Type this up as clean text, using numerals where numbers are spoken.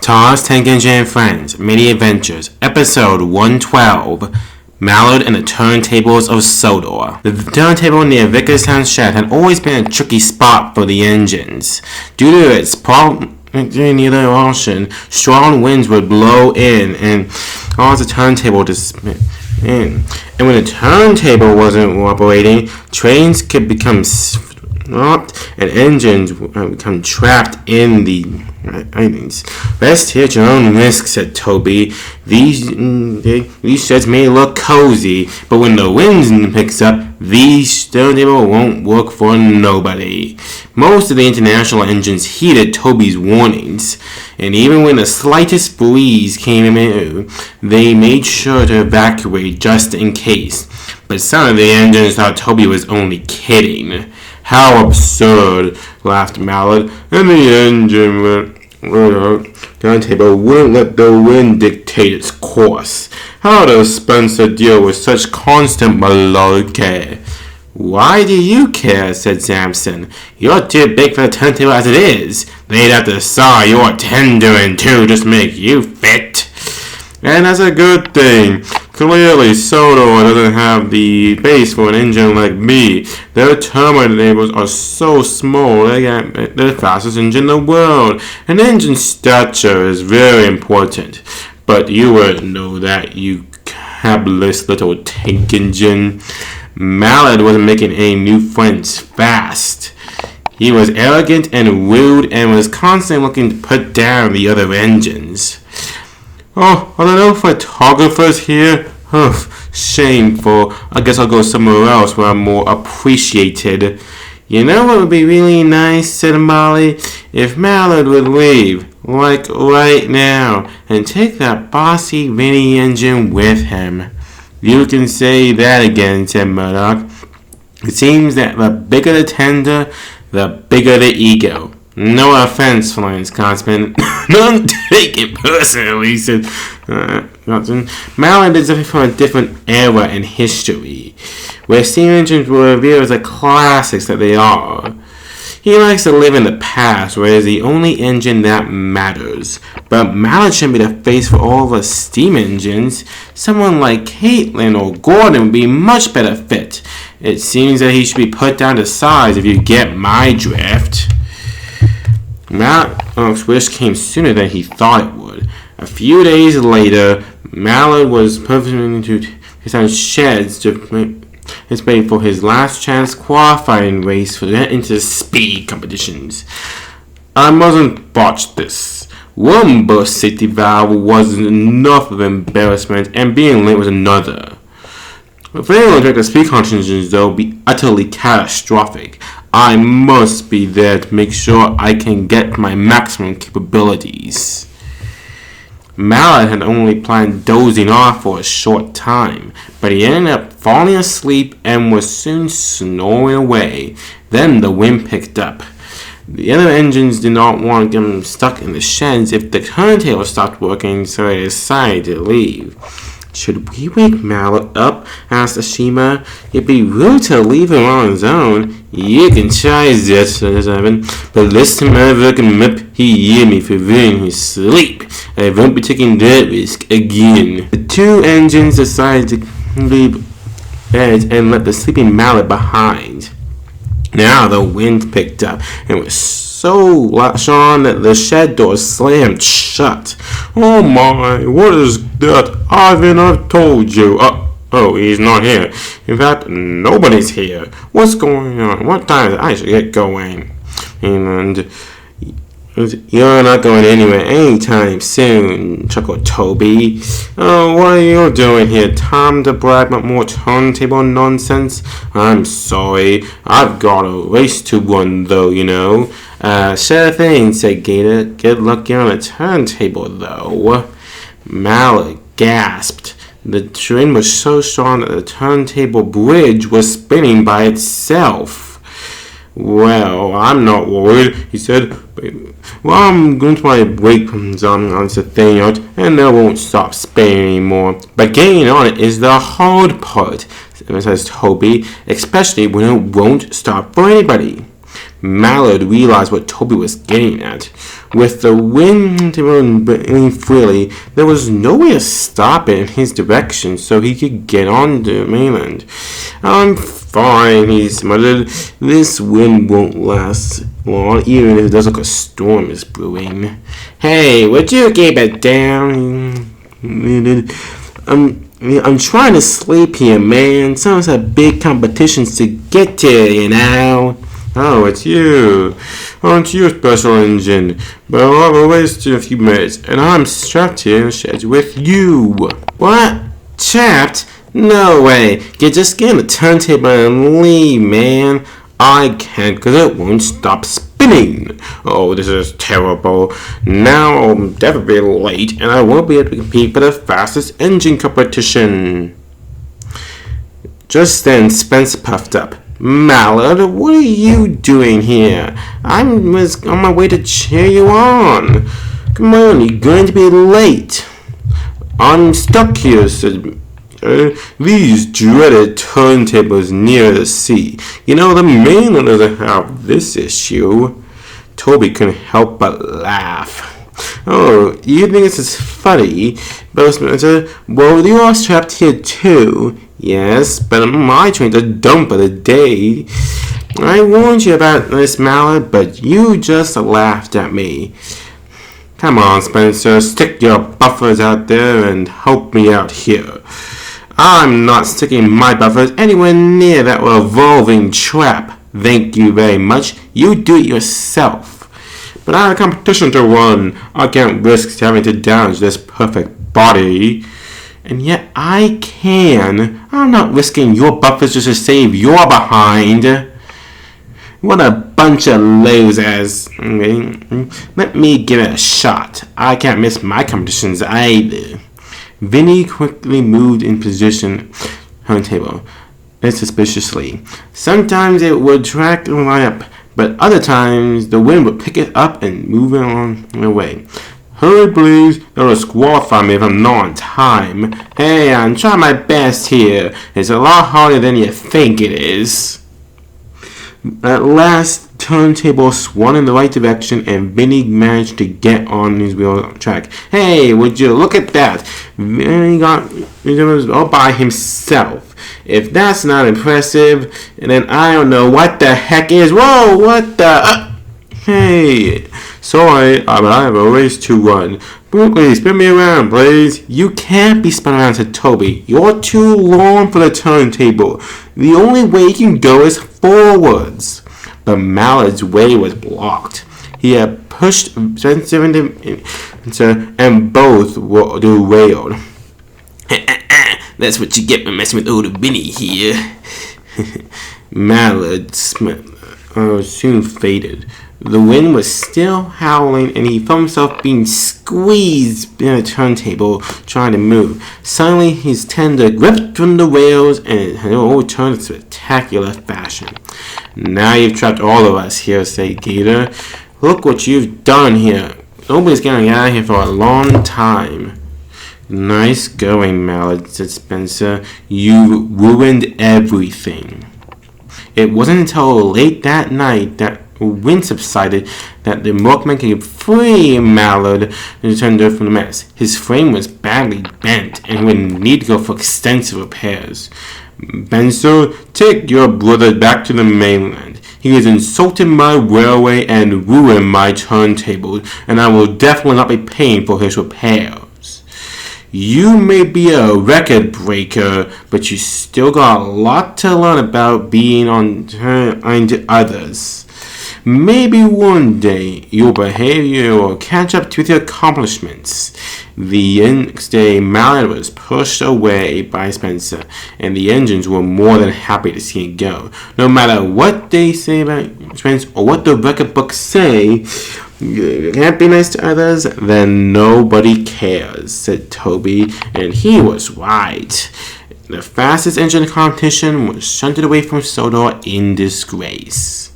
Tars, Tank Engine and Friends, Mini Adventures, Episode 112, Mallard and the Turntables of Sodor. The turntable near Vicarstown shed had always been a tricky spot for the engines. Due to its problem near the ocean, strong winds would blow in and cause the turntable to spin. And when the turntable wasn't operating, trains could become stopped and engines would become trapped in the items. Rest here at your own risk, said Toby. These sheds may look cozy, but when the wind picks up, these turntable won't work for nobody. Most of the international engines heeded Toby's warnings, and even when the slightest breeze came in, they made sure to evacuate just in case. But some of the engines thought Toby was only kidding. How absurd, laughed Mallard, and the engine turntable wouldn't let the wind dictate its course. How does Spencer deal with such constant malarkey? Why do you care, said Samson. You're too big for the turntable as it is. They'd have to saw your tender in two just to make you fit. And that's a good thing. Clearly, Sodor doesn't have the base for an engine like me. Their turntable are so small, they're the fastest engine in the world. An engine's stature is very important. But you wouldn't know that, you cabless little tank engine. Mallard wasn't making any new friends fast. He was arrogant and rude and was constantly looking to put down the other engines. Oh, are there no photographers here? Shameful. I guess I'll go somewhere else where I'm more appreciated. You know what would be really nice, said Molly? If Mallard would leave, like right now, and take that bossy mini engine with him. You can say that again, said Murdoch. It seems that the bigger the tender, the bigger the ego. No offense, Florence Cosman. Don't take it personally, said Johnson. Mallard is from a different era in history, where steam engines were revered as the classics that they are. He likes to live in the past, where it's the only engine that matters. But Mallard shouldn't be the face for all the steam engines. Someone like Caitlin or Gordon would be much better fit. It seems that he should be put down to size if you get my drift. Mallard's wish came sooner than he thought it would. A few days later, Mallard was preparing to his own sheds to his way for his last chance qualifying race to get into speed competitions. I mustn't botch this. One burst safety valve was enough of embarrassment, and being late was another. Failing to direct the speed competitions, though, would be utterly catastrophic. I must be there to make sure I can get my maximum capabilities. Mallard had only planned dozing off for a short time, but he ended up falling asleep and was soon snoring away. Then the wind picked up. The other engines did not want to get him stuck in the sheds if the turntable stopped working, so they decided to leave. Should we wake Mallard up? Asked Ashima. It'd be rude to leave him on his own. You can try that, said Evan. But last time I woke him up, he heard me for ruining his sleep. I won't be taking that risk again. The two engines decided to leave bed and left the sleeping Mallard behind. Now the wind picked up and was so strong that the shed door slammed shut. Oh my, what is that? Ivan, I've told you. Oh, he's not here. In fact, nobody's here. What's going on? What time is it? I should get going. And you're not going anywhere anytime soon, chuckled Toby. Oh, what are you doing here? Time to brag about more turntable nonsense? I'm sorry. I've got a race to run, though, you know. Sure thing, said Gator. Good luck on a turntable, though. Mallard gasped. The train was so strong that the turntable bridge was spinning by itself. Well, I'm not worried, he said. Well, I'm going to try to break on the thing out, and they won't stop spinning anymore. But getting on it is the hard part, says Toby, especially when it won't stop for anybody. Mallard realized what Toby was getting at. With the wind blowing freely, there was no way to stop it in his direction so he could get on the mainland. I'm fine, he muttered. This wind won't last long, even if it does look like a storm is brewing. Hey, would you keep it down? I'm trying to sleep here, man. Some have big competitions to get to, you know. Oh, it's you. Aren't you a special engine? But I've wasted a few minutes, and I'm strapped here in the shed with you. What? Trapped? No way. You just get on the turntable and leave, man. I can't because it won't stop spinning. Oh, this is terrible. Now I'm definitely late, and I won't be able to compete for the fastest engine competition. Just then, Spencer puffed up. Mallard, what are you doing here? I was on my way to cheer you on. Come on, you're going to be late. I'm stuck here, said these dreaded turntables near the sea. You know, the mainland doesn't have this issue. Toby couldn't help but laugh. Oh, you think this is funny? But Spencer, well, you are trapped here too. Yes, but my train's are done for the day. I warned you about this, Mallard, but you just laughed at me. Come on, Spencer, stick your buffers out there and help me out here. I'm not sticking my buffers anywhere near that revolving trap. Thank you very much. You do it yourself. But I have a competition to run. I can't risk having to damage this perfect body. And yet I can. I'm not risking your buffers just to save your behind. What a bunch of losers. Let me give it a shot. I can't miss my competitions either. Vinny quickly moved in position on the table, suspiciously. Sometimes it would track the line up, but other times the wind would pick it up and move it on away. Hurry, please. That'll disqualify me if I'm not on time. Hey, I'm trying my best here. It's a lot harder than you think it is. At last, turntable swung in the right direction, and Vinny managed to get on his wheel track. Hey, would you look at that? Vinny was all by himself. If that's not impressive, then I don't know what the heck is. Whoa, what the... Hey, sorry, but I have a race to run. Quickly, spin me around, please. You can't be spun around, said Toby. You're too long for the turntable. The only way you can go is forwards. But Mallard's way was blocked. He had pushed Spencer and both were derailed. That's what you get for messing with old Vinny here. Mallard soon faded. The wind was still howling, and he felt himself being squeezed in a turntable, trying to move. Suddenly, his tender gripped from the rails, and it all turned in spectacular fashion. Now you've trapped all of us here, said Gator. Look what you've done here. Nobody's getting out of here for a long time. Nice going, Mallard, said Spencer. You ruined everything. It wasn't until late that night that wind subsided that the milkman could free Mallard and return from the mess. His frame was badly bent and would need to go for extensive repairs. Spencer, take your brother back to the mainland. He has insulted my railway and ruined my turntable, and I will definitely not be paying for his repairs. You may be a record breaker, but you still got a lot to learn about being on to others. Maybe one day your behavior will catch up to your accomplishments. The next day, Mallard was pushed away by Spencer, and the engines were more than happy to see him go. No matter what they say about Spencer or what the record books say, you can't be nice to others, then nobody cares, said Toby, and he was right. The fastest engine competition was shunted away from Sodor in disgrace.